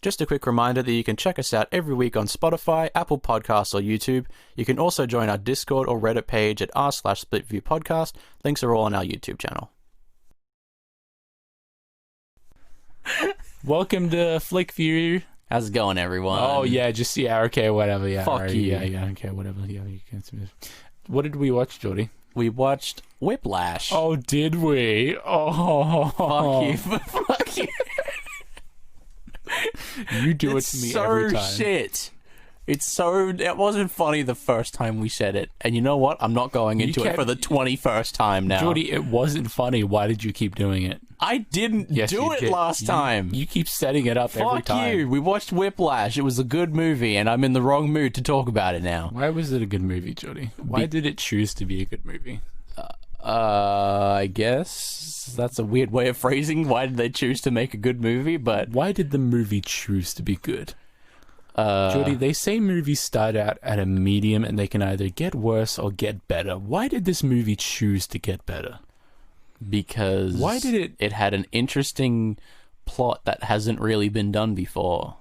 Just a quick reminder that you can check us out every week on Spotify, Apple Podcasts, or YouTube. You can also join our Discord or Reddit page at r/SplitViewPodcast. Links are all on our YouTube channel. Welcome to Flick View. How's it going, everyone? Oh, yeah, just, yeah, okay, whatever, yeah. Fuck right, you. Yeah, okay, whatever, yeah. What did we watch, Jordy? We watched Whiplash. Oh, did we? Oh. Fuck you. Fuck you. You do it to me every time. Shit. It wasn't funny the first time we said it. And you know what? I'm not going into it for the 21st time now. Jordy, it wasn't funny. Why did you keep doing it? I didn't do it last time. You keep setting it up every time. Fuck you. We watched Whiplash. It was a good movie, and I'm in the wrong mood to talk about it now. Why was it a good movie, Jordy? Why did it choose to be a good movie? I guess that's a weird way of phrasing. Why did they choose to make a good movie? But why did the movie choose to be good? Jordy, they say movies start out at a medium and they can either get worse or get better. Why did this movie choose to get better? Because why did it had an interesting plot that hasn't really been done before.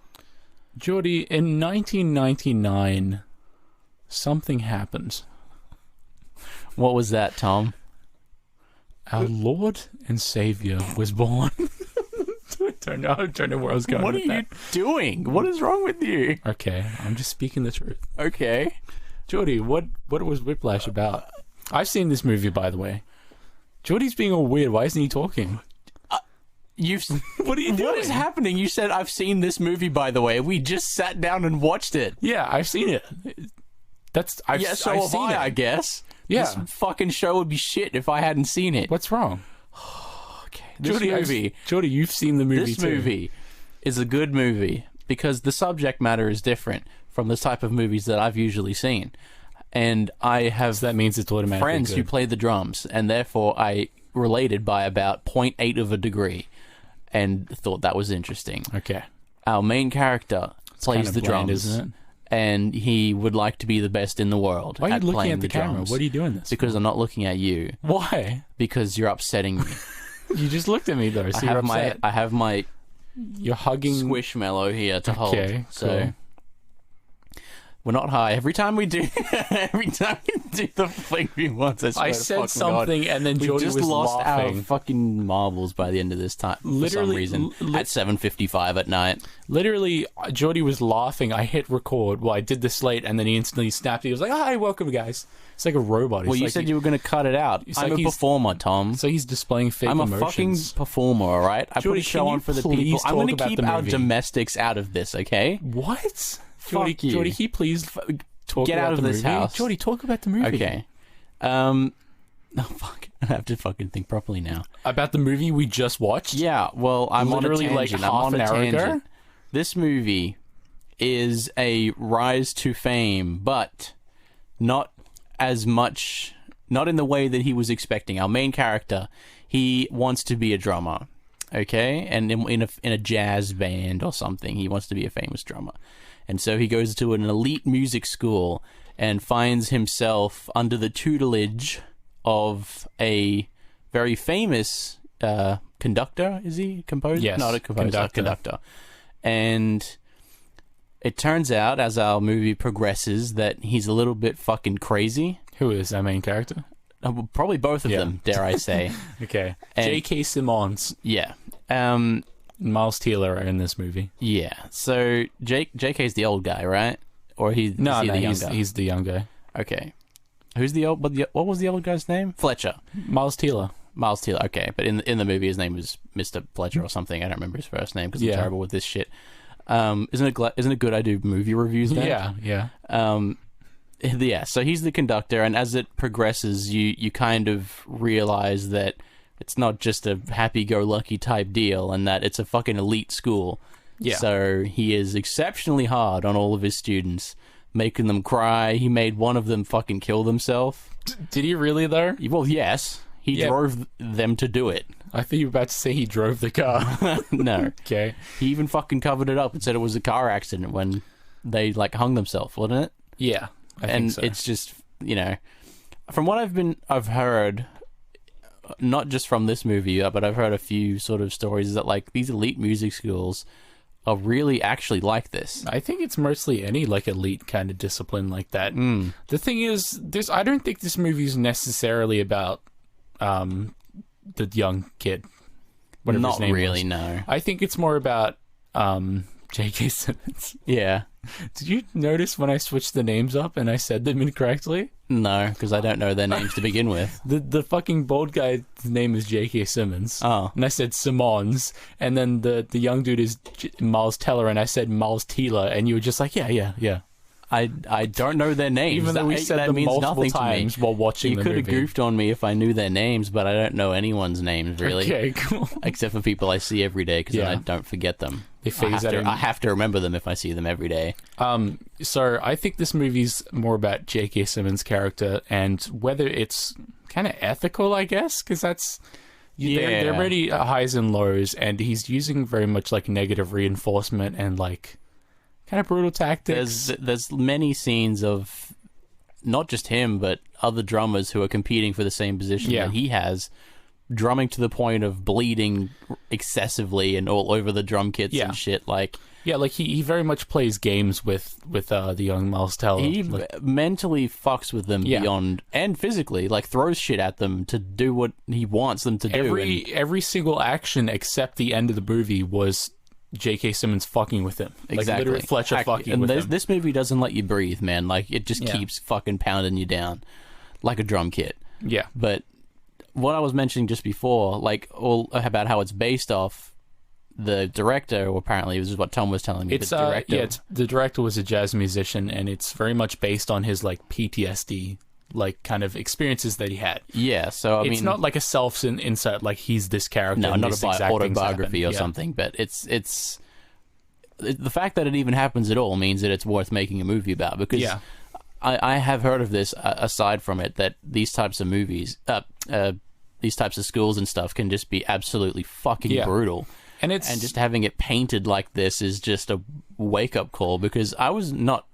Jordy, in 1999, something happened. What was that, Tom? Our Lord and Savior was born. I don't know where I was going What are you doing? What is wrong with you? Okay, I'm just speaking the truth. Okay. Jordy, what was Whiplash about? I've seen this movie, by the way. Jordy's being all weird. Why isn't he talking? What are you doing? What is happening? You said, I've seen this movie, by the way. We just sat down and watched it. Yeah, I've seen it. I've seen it. I guess. Yeah. This fucking show would be shit if I hadn't seen it. What's wrong? Okay. Jordy, you've seen the movie This too. movie is a good movie because the subject matter is different from the type of movies that I've usually seen. And I have so that means it's automatically friends good. who play the drums, and therefore I related by about 0.8 of a degree and thought that was interesting. Okay. Our main character plays kind of the bland, drums. isn't it? And he would like to be the best in the world. Why are you looking playing at the camera? drums. What are you doing this? Because I'm not looking at you. Why? Because you're upsetting me. You just looked at me though, so you're upset. I have my You're hugging squishmallow here to hold. Okay, So cool. we're not high. Every time we do the thing we want, I said something and then Jordy just was lost laughing. our fucking marbles by the end of this time. Literally, for some reason, at 7:55 at night. Literally, Jordy was laughing. I hit record. Well, I did the slate, and then he instantly snapped. He was like, "Hi, welcome, guys." It's like a robot. Well, you said you were going to cut it out. I'm a performer, Tom. So he's displaying fake I'm a emotions. fucking performer, all right? I put a show on for the people. I'm going to keep our domestics out of this, okay? What? Fuck you. Jordy, can you please talk Get about out of the this movie? house. Jordy, talk about the movie. Okay. No, fuck. I have to fucking think properly now. About the movie we just watched? Yeah, well, I'm literally on a tangent. like half an hour ago. This movie is a rise to fame, but not as much, not in the way that he was expecting. Our main character, he wants to be a drummer, okay? And in a jazz band or something, he wants to be a famous drummer. And so he goes to an elite music school and finds himself under the tutelage of a very famous conductor. Is he? Composer? Yes. Not a composer, conductor. And it turns out, as our movie progresses, that he's a little bit fucking crazy. Who is our main character? Probably both of them, dare I say. Okay. And- J.K. Simmons. Yeah. Miles Teller are in this movie. Yeah. So JK's the old guy, right? Or is he the young guy? He's the young guy. Okay. Who's the old? What was the old guy's name? Fletcher. Miles Teller. Miles Teller. Okay, but in the movie, his name was Mr. Fletcher or something. I don't remember his first name because I'm terrible with this shit. Isn't it good I do movie reviews then? Yeah. Yeah. So he's the conductor, and as it progresses, you kind of realize that it's not just a happy-go-lucky type deal, and that it's a fucking elite school. Yeah. So he is exceptionally hard on all of his students, making them cry. He made one of them fucking kill themselves. Did he really, though? Well, yes. He drove them to do it. I thought you were about to say he drove the car. No. Okay. He even fucking covered it up and said it was a car accident when they, hung themselves, wasn't it? Yeah, I think so. It's just, from what I've heard, not just from this movie, but I've heard a few sort of stories that, these elite music schools are really actually like this. I think it's mostly any like elite kind of discipline like that. The thing is, I don't think this movie is necessarily about the young kid. Whatever Not his name really, was. no. I think it's more about J.K. Simmons. Yeah. Did you notice when I switched the names up and I said them incorrectly? No, because I don't know their names to begin with. The fucking bald guy's name is J.K. Simmons. Oh. And I said Simmons. And then the young dude is Miles Teller, and I said Miles Teller, and you were just like, yeah. I don't know their names. Even though we said them means multiple nothing times to me. while watching You the could movie. have goofed on me if I knew their names, but I don't know anyone's names, really. Okay, cool. Except for people I see every day, because Yeah. I don't forget them. They phase that in. I have to remember them if I see them every day. So I think this movie's more about J.K. Simmons' character and whether it's kind of ethical, I guess, because that's... They're already highs and lows, and he's using very much like negative reinforcement and like kind of brutal tactics. There's many scenes of not just him, but other drummers who are competing for the same position that he has, drumming to the point of bleeding excessively and all over the drum kits and shit. Like, like he very much plays games with the young Miles Teller. he mentally fucks with them beyond, and physically, like throws shit at them to do what he wants them to do. Every single action except the end of the movie was J.K. Simmons fucking with him. Exactly. Like literally Fletcher fucking with him. This movie doesn't let you breathe, man. Like, it just keeps fucking pounding you down like a drum kit. Yeah. But what I was mentioning just before, like, all about how it's based off the director, or apparently this is what Tom was telling me. The director was a jazz musician, and it's very much based on his like PTSD, like kind of experiences that he had. Yeah, so it's not like a self-insert, like he's this character. No, and not this a exact autobiography or something. But it's the fact that it even happens at all means that it's worth making a movie about. Because I have heard of this aside from it, that these types of movies, these types of schools and stuff can just be absolutely fucking brutal. And just having it painted like this is just a wake-up call, because I was not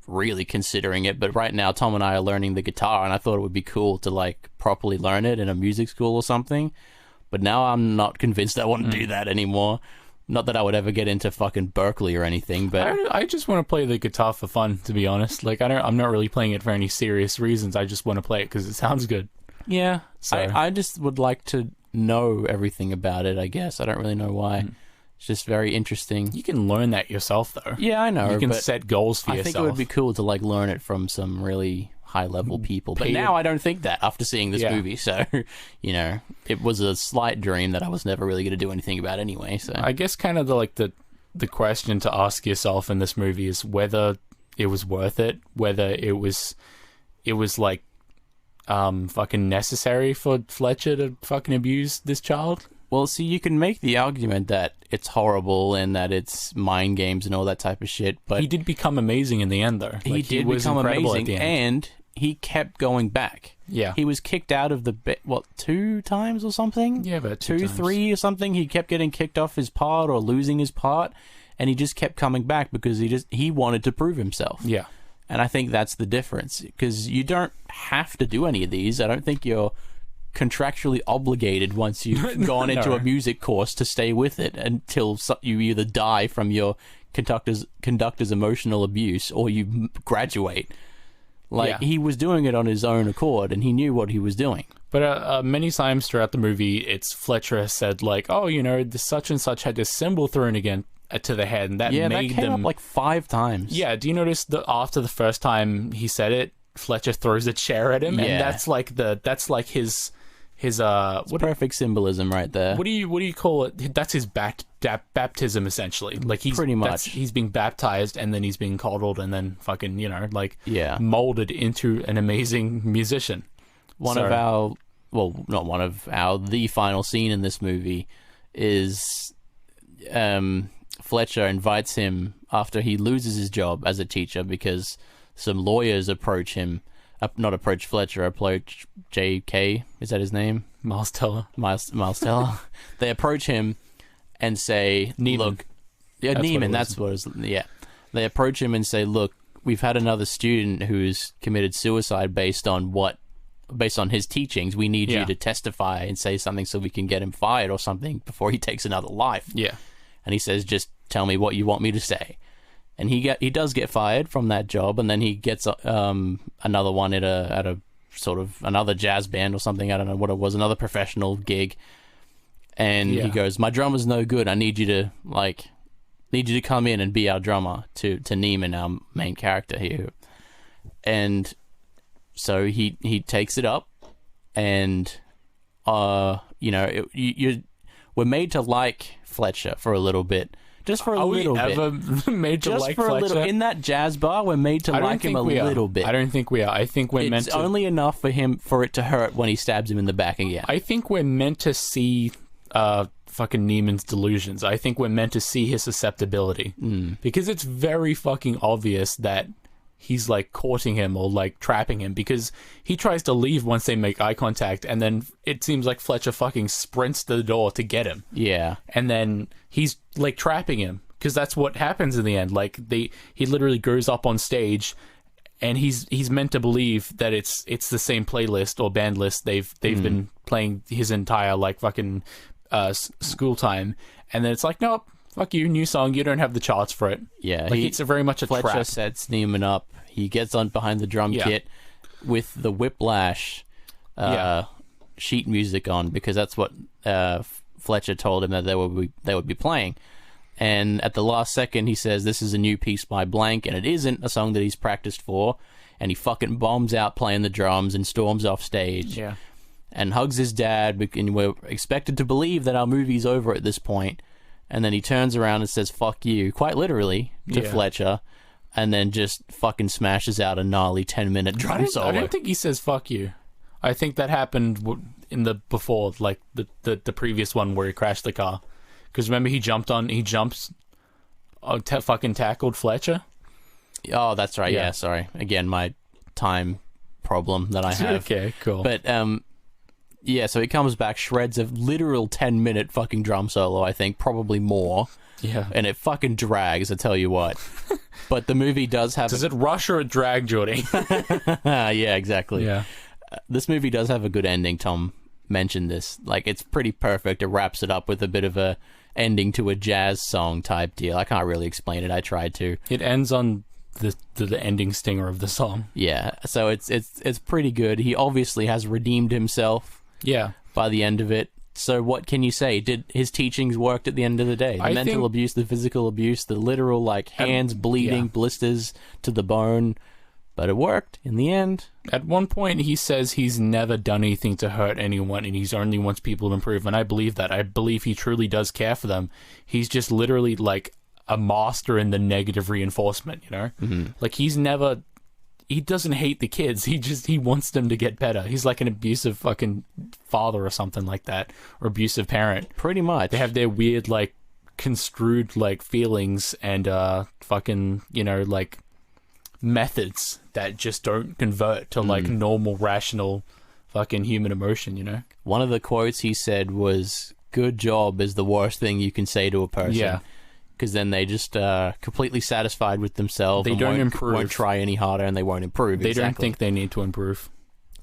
really considering it, but right now Tom and I are learning the guitar, and I thought it would be cool to like properly learn it in a music school or something. But now I'm not convinced I want to do that anymore. Not that I would ever get into fucking Berkeley or anything, but I just want to play the guitar for fun, to be honest. Like I'm not really playing it for any serious reasons. I just want to play it because it sounds good. Yeah, so I just would like to know everything about it, I guess. I don't really know why. It's just very interesting. You can learn that yourself, though. Yeah, I know. You can set goals for yourself. I think it would be cool to like learn it from some really high-level people. But now I don't think that after seeing this movie. So, you know, it was a slight dream that I was never really going to do anything about anyway. So I guess kind of the question to ask yourself in this movie is whether it was worth it, whether it was like fucking necessary for Fletcher to fucking abuse this child. Well, see, you can make the argument that it's horrible and that it's mind games and all that type of shit, but he did become amazing in the end, though. He did become amazing, and he kept going back. Yeah. He was kicked out of the 2 times or something? Yeah, about 2 times. 3 or something. He kept getting kicked off his part or losing his part, and he just kept coming back because he wanted to prove himself. Yeah. And I think that's the difference, because you don't have to do any of these. I don't think you're contractually obligated once you've gone into a music course to stay with it until you either die from your conductor's emotional abuse or you graduate. He was doing it on his own accord, and he knew what he was doing. But many times throughout the movie, it's Fletcher has said like, "Oh, you know, the such and such had this symbol thrown again to the head, and that made that came them up like 5 times." Yeah. Do you notice that after the first time he said it, Fletcher throws a chair at him, and that's like his perfect symbolism right there. What do you call it? That's his baptism, essentially. Like he's pretty much he's being baptized, and then he's being coddled, and then fucking molded into an amazing musician. The final scene in this movie is Fletcher invites him after he loses his job as a teacher because some lawyers approach him. Not approach Fletcher, approach J.K. Is that his name? Miles Teller. Miles Teller. They approach him and say, Neiman. "Look, Neiman. That's what it is. Yeah." They approach him and say, "Look, we've had another student who's committed suicide based on his teachings. We need you to testify and say something so we can get him fired or something before he takes another life." Yeah. And he says, "Just tell me what you want me to say. And he does get fired from that job, and then he gets another one at a sort of another jazz band or something. I don't know what it was, another professional gig. And he goes, "My drummer's no good. I need you to come in and be our drummer," to Neiman, our main character here. And so he takes it up, and we're made to like Fletcher for a little bit. Just for a little bit. Are we ever made to like Fletcher? Little, in that jazz bar, we're made to like him a little bit. I don't think we are. I think we're meant to... It's only enough for it to hurt when he stabs him in the back again. I think we're meant to see fucking Neiman's delusions. I think we're meant to see his susceptibility. Because it's very fucking obvious that he's like courting him or like trapping him, because he tries to leave once they make eye contact, and then it seems like Fletcher fucking sprints to the door to get him. Yeah. And then he's like trapping him, because that's what happens in the end. Like he literally goes up on stage, and he's meant to believe that it's the same playlist or band list they've been playing his entire like fucking school time, and then it's like, nope, fuck you, new song, you don't have the charts for it. Yeah, like it's very much a Fletcher trap. sets Neiman up. He gets on behind the drum kit with the Whiplash sheet music on, because that's what Fletcher told him that they would be playing. And at the last second, he says, "This is a new piece by blank," and it isn't a song that he's practiced for. And he fucking bombs out playing the drums and storms off stage. Yeah, and hugs his dad. And we're expected to believe that our movie's over at this point. And then he turns around and says, "Fuck you," quite literally, to Fletcher, and then just fucking smashes out a gnarly 10-minute drum solo. I don't think he says "fuck you." I think that happened in the before, like the previous one where he crashed the car. Because remember, he fucking tackled Fletcher. Oh, that's right. Yeah, sorry. Again, my time problem that I have. Okay, cool. But yeah, so he comes back, shreds a literal 10-minute fucking drum solo, I think, probably more. Yeah. And it fucking drags, I tell you what. But the movie does have... Does it rush or drag, Jordy? Yeah, exactly. Yeah. This movie does have a good ending. Tom mentioned this. Like, it's pretty perfect. It wraps it up with a bit of a ending to a jazz song type deal. I can't really explain it. I tried to. It ends on the ending stinger of the song. Yeah, so it's pretty good. He obviously has redeemed himself. Yeah. By the end of it. So what can you say? Did his teachings worked at the end of the day? The mental abuse, the physical abuse, the literal like hands bleeding, blisters to the bone. But it worked in the end. At one point he says he's never done anything to hurt anyone and he's only wants people to improve, and I believe that. I believe he truly does care for them. He's just literally like a master in the negative reinforcement, you know? Mm-hmm. Like he doesn't hate the kids. He wants them to get better. He's like an abusive fucking father or something like that, or abusive parent. Pretty much. They have their weird like construed like feelings and fucking, you know, like methods that just don't convert to like normal rational fucking human emotion, you know? One of the quotes he said was, "Good job is the worst thing you can say to a person." Yeah. Because then they just completely satisfied with themselves. They and don't improve. Won't try any harder, and they won't improve. They don't think they need to improve.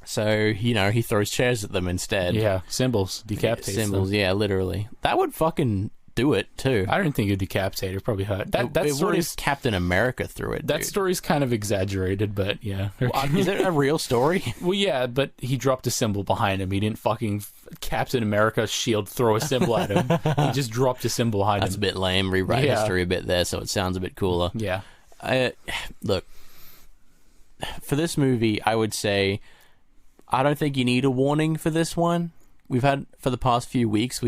So, you know, he throws chairs at them instead. Yeah, cymbals, decapitate cymbals, them. Yeah, literally. That would fucking do it too. I don't think it'd decapitate. It'd probably hurt. That story's Captain America through it. That story's kind of exaggerated, but yeah. Is it a real story? Well, yeah, but he dropped a symbol behind him. He didn't fucking Captain America shield throw a symbol at him. He just dropped a symbol behind him. That's a bit lame. Rewrite history a bit there, so it sounds a bit cooler. Yeah. Look, for this movie, I would say I don't think you need a warning for this one. We've had, for the past few weeks,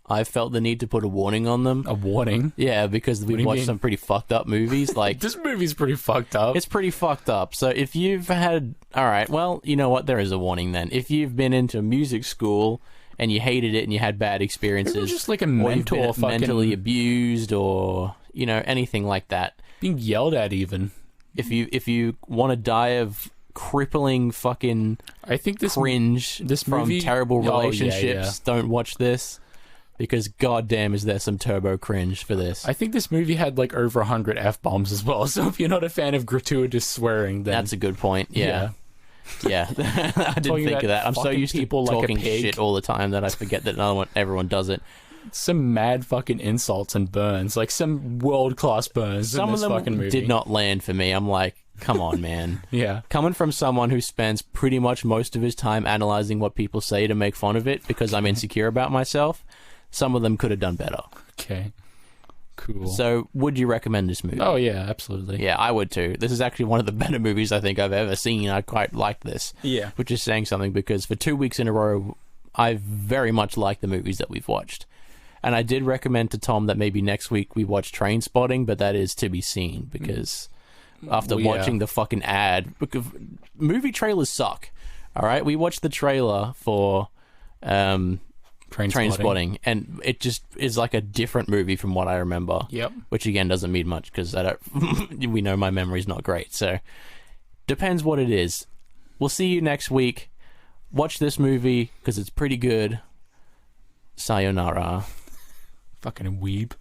I've felt the need to put a warning on them. A warning? Yeah, because we've watched some pretty fucked up movies. Like this movie's pretty fucked up. It's pretty fucked up. So if you've had... Alright, well, you know what? There is a warning then. If you've been into music school and you hated it and you had bad experiences... just like a mentor fucking... mentally abused or, you know, anything like that. Being yelled at even. If you want to die of crippling fucking cringe from movie... terrible relationships, don't watch this. Because goddamn is there some turbo cringe for this. I think this movie had like over 100 F-bombs as well, so if you're not a fan of gratuitous swearing, then... That's a good point, yeah. I didn't think of that. I'm so used to talking shit all the time that I forget that everyone does it. some mad fucking insults and burns, like some world-class burns Some in this of them fucking movie. did not land for me. I'm like, come on, man. Yeah. Coming from someone who spends pretty much most of his time analyzing what people say to make fun of it because I'm insecure about myself, some of them could have done better. Okay. Cool. So, would you recommend this movie? Oh, yeah, absolutely. Yeah, I would too. This is actually one of the better movies I think I've ever seen. I quite like this. Yeah. Which is saying something because for 2 weeks in a row, I very much like the movies that we've watched. And I did recommend to Tom that maybe next week we watch Train Spotting, but that is to be seen because after watching the fucking ad, because movie trailers suck. All right, we watched the trailer for Train Spotting, and it just is like a different movie from what I remember. Yep. Which again doesn't mean much because I don't. We know my memory's not great, so depends what it is. We'll see you next week. Watch this movie because it's pretty good. Sayonara. Fucking weeb.